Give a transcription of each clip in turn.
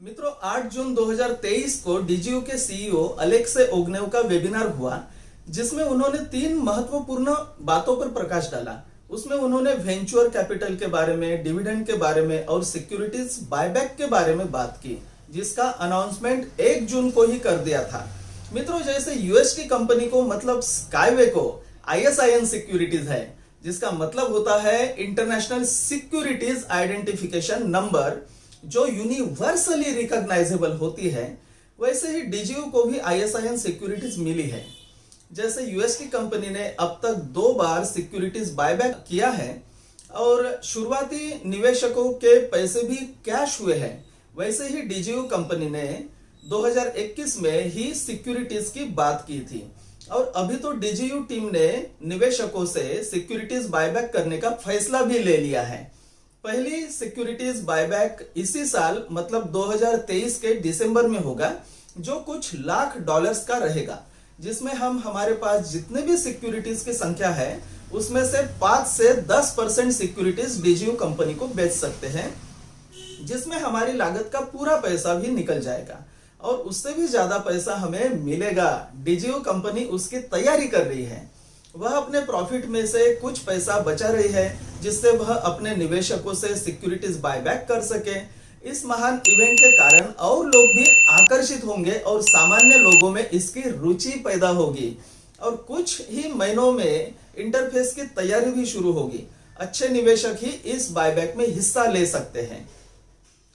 मित्रों 8 जून 2023 को डीजीयू के सीईओ अलेक्से ओग्नेव का वेबिनार हुआ, जिसमें उन्होंने 3 महत्वपूर्ण बातों पर प्रकाश डाला। उसमें उन्होंने वेंचर कैपिटल के बारे में, डिविडेंड के बारे में और सिक्योरिटीज बायबैक के बारे में बात की, जिसका अनाउंसमेंट 1 जून को ही कर दिया था। मित्रों, जैसे यूएसटी कंपनी को मतलब स्काईवे को ISIN सिक्योरिटीज है, जिसका मतलब होता है इंटरनेशनल सिक्योरिटीज आइडेंटिफिकेशन नंबर, जो यूनिवर्सली रिकॉग्नाइजेबल होती है, वैसे ही डीजीयू को भी ISIN सिक्योरिटीज मिली है। जैसे यूएसटी कंपनी ने अब तक 2 बार सिक्योरिटीज बायबैक किया है और शुरुआती निवेशकों के पैसे भी कैश हुए हैं, वैसे ही डीजीयू कंपनी ने 2021 में ही सिक्योरिटीज की बात की थी और अभी तो डीजीयू टीम ने निवेशकों से सिक्योरिटीज बायबैक करने का फैसला भी ले लिया है। पहली सिक्योरिटीज बायबैक इसी साल मतलब 2023 के दिसंबर में होगा, जो कुछ लाख डॉलर्स का रहेगा, जिसमें हम हमारे पास जितने भी सिक्योरिटीज की संख्या है उसमें से 5 से 10% सिक्योरिटीज डीजीयू कंपनी को बेच सकते हैं, जिसमें हमारी लागत का पूरा पैसा भी निकल जाएगा और उससे भी ज्यादा पैसा हमें मिलेगा। डीजीयू कंपनी उसकी तैयारी कर रही है। वह अपने प्रॉफिट में से कुछ पैसा बचा रही है, जिससे वह अपने निवेशकों से सिक्योरिटीज बायबैक कर सके। इस महान इवेंट के कारण और लोग भी आकर्षित होंगे और सामान्य लोगों में इसकी रुचि पैदा होगी और कुछ ही महीनों में इंटरफेस की तैयारी भी शुरू होगी। अच्छे निवेशक ही इस बायबैक में हिस्सा ले सकते हैं,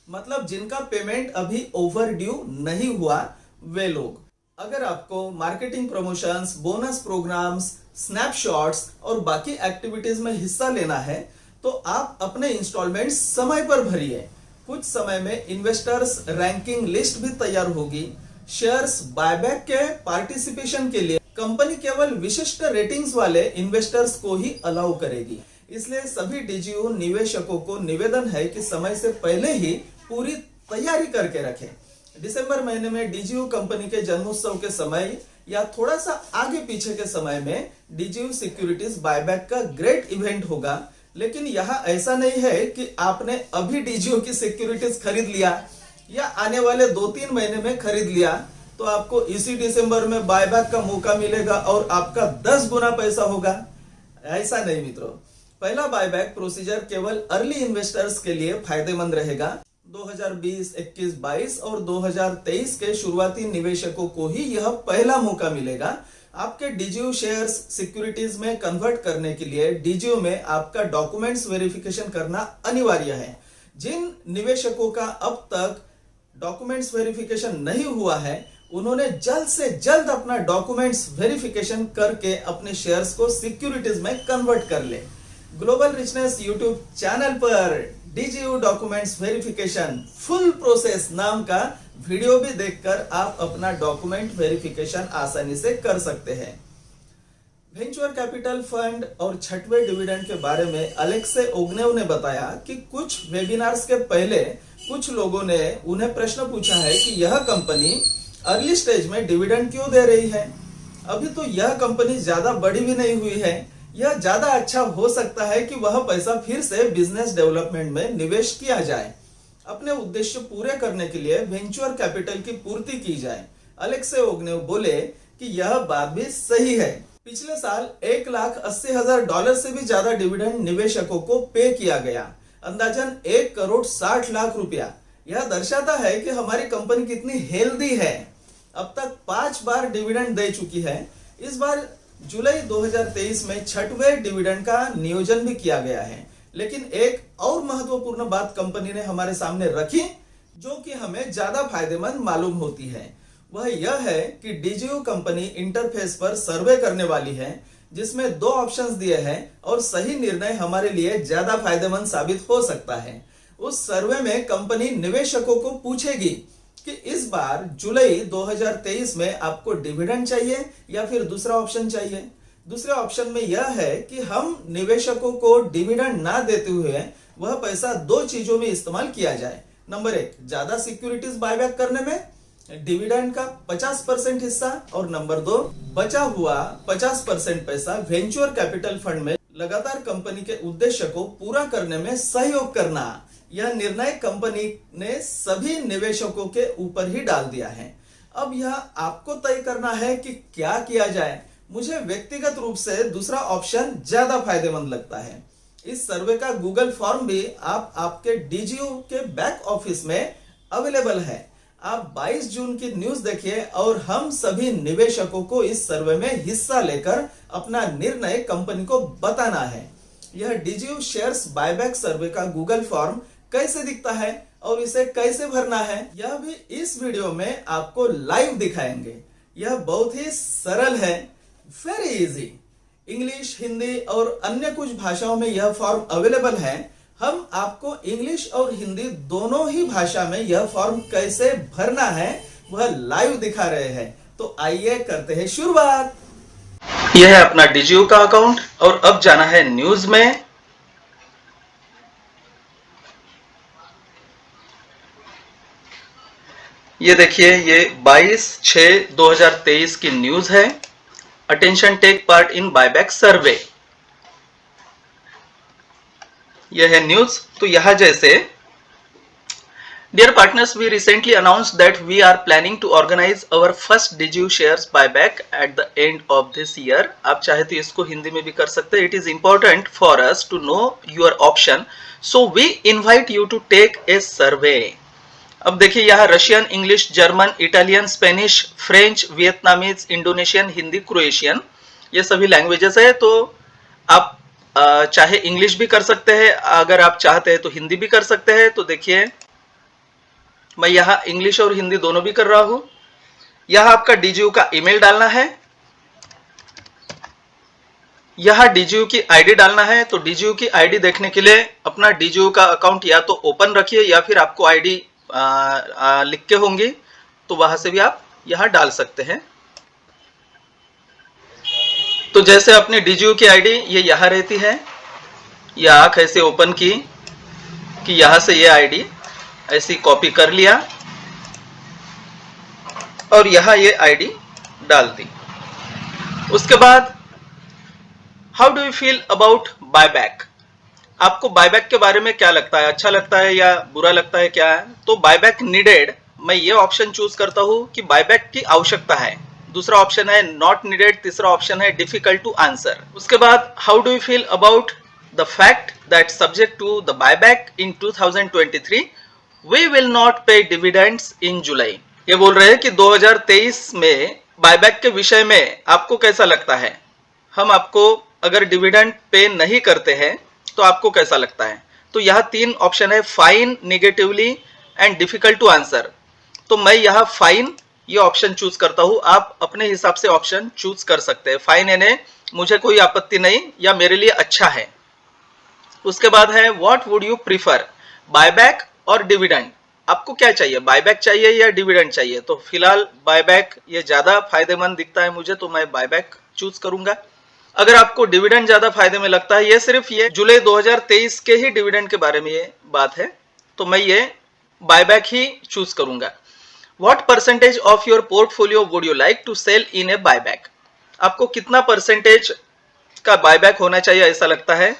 मतलब जिनका पेमेंट अभी ओवर ड्यू नहीं हुआ वे लोग। अगर आपको marketing promotions, bonus programmes, snapshots और बाकी एक्टिविटीज में हिस्सा लेना है तो आप अपने इंस्टॉलमेंट समय पर भरिए। कुछ समय में इन्वेस्टर्स रैंकिंग लिस्ट भी तैयार होगी। शेयर्स बायबैक के पार्टिसिपेशन के लिए कंपनी केवल विशिष्ट रेटिंग्स वाले इन्वेस्टर्स को ही अलाउ करेगी। इसलिए सभी डीजीयू निवेशकों को निवेदन है कि समय से पहले ही पूरी तैयारी करके रखें। दिसंबर महीने में डीजीयू कंपनी के जन्मोत्सव के समय या थोड़ा सा आगे पीछे के समय में डीजीयू सिक्योरिटीज बायबैक का ग्रेट इवेंट होगा। लेकिन यहाँ ऐसा नहीं है कि आपने अभी डीजीयू की सिक्योरिटीज खरीद लिया या आने वाले 2-3 महीने में खरीद लिया तो आपको इसी दिसंबर में बायबैक का मौका मिलेगा और आपका 10 गुना पैसा होगा। ऐसा नहीं मित्रों, पहला बायबैक प्रोसीजर केवल अर्ली इन्वेस्टर्स के लिए फायदेमंद रहेगा। 2020, 21, 22 और 2023 के शुरुआती निवेशकों को ही यह पहला मौका मिलेगा। आपके डीजीयू शेयर्स सिक्योरिटीज में कन्वर्ट करने के लिए डीजीयू में आपका डॉक्यूमेंट्स वेरिफिकेशन करना अनिवार्य है। जिन निवेशकों का अब तक डॉक्यूमेंट्स वेरिफिकेशन नहीं हुआ है, उन्होंने जल्द से जल्द अपना डॉक्यूमेंट्स वेरिफिकेशन करके अपने शेयर्स को सिक्योरिटीज में कन्वर्ट कर ले। ग्लोबल रिचनेस यूट्यूब चैनल पर DGU documents verification full process नाम का वीडियो भी देखकर आप अपना डॉक्यूमेंट वेरिफिकेशन आसानी से कर सकते हैं। वेंचर कैपिटल फंड और छठवें डिविडेंड के बारे में अलेक्से ओग्नेव ने बताया कि कुछ वेबिनार्स के पहले कुछ लोगों ने उन्हें प्रश्न पूछा है कि यह कंपनी अर्ली स्टेज में डिविडेंड क्यों दे रही है। अभी तो यह कंपनी ज्यादा बड़ी भी नहीं हुई है। यह ज्यादा अच्छा हो सकता है कि वह पैसा फिर से बिजनेस डेवलपमेंट में निवेश किया जाए। अपने उद्देश्य पूरे करने के लिए वेंचर कैपिटल की पूर्ति की जाए। अलेक्से ओग्नेव बोले कि यह बात भी सही है। पिछले साल $1,80,000 से भी ज्यादा डिविडेंड निवेशकों को पे किया गया, अंदाजन 1,60,00,000 रुपया। यह दर्शाता है कि हमारी कंपनी कितनी हेल्दी है। अब तक 5 बार डिविडेंड दे चुकी है। इस बार जुलाई 2023 में छठवें डिविडेंड का नियोजन भी किया गया है। लेकिन एक और महत्वपूर्ण बात कंपनी ने हमारे सामने रखी, जो कि हमें ज्यादा फायदेमंद मालूम होती है, वह यह है कि डीजीयू कंपनी इंटरफेस पर सर्वे करने वाली है, जिसमें 2 ऑप्शंस दिए हैं और सही निर्णय हमारे लिए ज्यादा फायदेमंद साबित हो सकता है। उस सर्वे में कंपनी निवेशकों को पूछेगी कि इस बार जुलाई 2023 में आपको डिविडेंड चाहिए या फिर दूसरा ऑप्शन चाहिए। दूसरे ऑप्शन में यह है कि हम निवेशकों को डिविडेंड ना देते हुए वह पैसा 2 चीजों में इस्तेमाल किया जाए। नंबर 1, ज्यादा सिक्योरिटीज बायबैक करने में डिविडेंड का 50% हिस्सा, और नंबर 2, बचा हुआ 50% पैसा वेंचर कैपिटल फंड में लगातार कंपनी के उद्देश्य को पूरा करने में सहयोग करना। यह निर्णय कंपनी ने सभी निवेशकों के ऊपर ही डाल दिया है। अब यह आपको तय करना है कि क्या किया जाए। मुझे व्यक्तिगत रूप से दूसरा ऑप्शन ज्यादा फायदेमंद लगता है। इस सर्वे का गूगल फॉर्म भी आपके डीजीयू के बैक ऑफिस में अवेलेबल है। आप 22 जून की न्यूज देखिए और हम सभी निवेशकों को इस सर्वे में हिस्सा लेकर अपना निर्णय कंपनी को बताना है। यह डीजीयू शेयर्स बायबैक सर्वे का गूगल फॉर्म कैसे दिखता है और इसे कैसे भरना है, यह भी इस वीडियो में आपको लाइव दिखाएंगे। यह बहुत ही सरल है, वेरी इजी। इंग्लिश, हिंदी और अन्य कुछ भाषाओं में यह फॉर्म अवेलेबल है। हम आपको इंग्लिश और हिंदी दोनों ही भाषा में यह फॉर्म कैसे भरना है वह लाइव दिखा रहे हैं। तो आइए करते हैं शुरुआत। यह है अपना डीजीयू का अकाउंट और अब जाना है न्यूज में। ये देखिए, ये 22/6/2023 की न्यूज है। Attention, take part in buyback survey, यह है न्यूज। तो यहां जैसे, dear partners, we recently announced that we are planning to organise our first DGU shares buyback at the end of this year. आप चाहे तो इसको हिंदी में भी कर सकते हैं। It is important for us to know your option, so we invite you to take a survey. अब देखिए, यहाँ Russian, English, German, Italian, Spanish, French, Vietnamese, Indonesian, Hindi, Croatian, ये सभी लैंग्वेजेस है। तो आप चाहे इंग्लिश भी कर सकते हैं, अगर आप चाहते हैं तो हिंदी भी कर सकते हैं। तो देखिए, मैं यहाँ इंग्लिश और हिंदी दोनों भी कर रहा हूं। यहाँ आपका डीजीयू का ईमेल डालना है, यहाँ डीजीयू की आईडी डालना है। तो डीजीयू की आईडी देखने के लिए अपना डीजीयू का अकाउंट या तो ओपन रखिए या फिर आपको आईडी लिख के होंगी, तो वहां से भी आप यहां डाल सकते हैं। तो जैसे अपनी डीजीयू की आईडी ये यहां रहती है, या आंख ऐसे ओपन की कि यहां से ये आईडी ऐसी कॉपी कर लिया और यहां ये आईडी डाल दी। उसके बाद, how do you feel about buyback? आपको बायबैक के बारे में क्या लगता है, अच्छा लगता है या बुरा लगता है, क्या है? तो बायबैक नीडेड, मैं ये ऑप्शन चूज करता हूं कि बायबैक की आवश्यकता है। दूसरा ऑप्शन है नॉट नीडेड, तीसरा ऑप्शन है डिफिकल्ट टू आंसर। उसके बाद, how do you feel about the fact that subject to the buyback in 2023 we will not pay dividends in July. ये बोल रहे हैं कि 2023 में बायबैक के विषय में आपको कैसा लगता है। हम आपको अगर डिविडेंड पे नहीं करते हैं तो आपको कैसा लगता है। तो यहाँ 3 ऑप्शन है, fine, negatively and difficult to answer. तो मैं यहाँ फाइन ये ऑप्शन चूज करता हूँ। आप अपने हिसाब से ऑप्शन चूज कर सकते हैं। फाइन यानी मुझे कोई आपत्ति नहीं या मेरे लिए अच्छा है। उसके बाद है, what would you prefer, buyback और डिविडेंड? आपको क्या चाहिए, बायबैक चाहिए या डिविडेंड चाहिए? तो फिलहाल बायबैक ये ज्यादा फायदेमंद दिखता है मुझे, तो मैं बायबैक चूज करूंगा। अगर आपको डिविडेंड ज्यादा फायदे में लगता है, ये सिर्फ ये जुलाई 2023 के ही डिविडेंड के बारे में ये बात है, तो मैं ये बायबैक ही चूज करूंगा। What percentage of your portfolio would you like to sell in a buyback? आपको कितना परसेंटेज का बायबैक होना चाहिए ऐसा लगता है?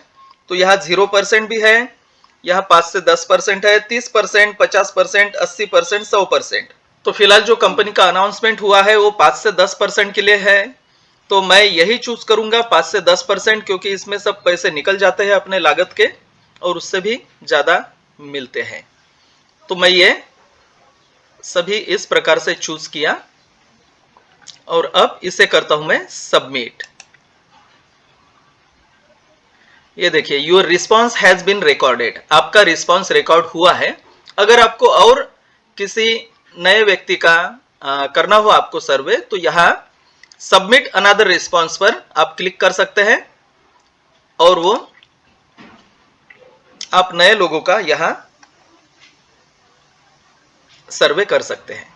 तो यहाँ 0% भी है, यहाँ 5 से 10% है, 30%, 50%, 80%, 100%। तो फिलहाल जो कंपनी का अनाउंसमेंट हुआ है वो 5 से 10% के लिए है, तो मैं यही चूज करूंगा 5 से 10%, क्योंकि इसमें सब पैसे निकल जाते हैं अपने लागत के और उससे भी ज्यादा मिलते हैं। तो मैं ये सभी इस प्रकार से चूज किया और अब इसे करता हूं मैं सबमिट। ये देखिए, your response has been recorded, आपका रिस्पॉन्स रिकॉर्ड हुआ है। अगर आपको और किसी नए व्यक्ति का करना हो आपको सर्वे, तो यहाँ सबमिट अनदर रिस्पॉन्स पर आप क्लिक कर सकते हैं और वो आप नए लोगों का यहां सर्वे कर सकते हैं।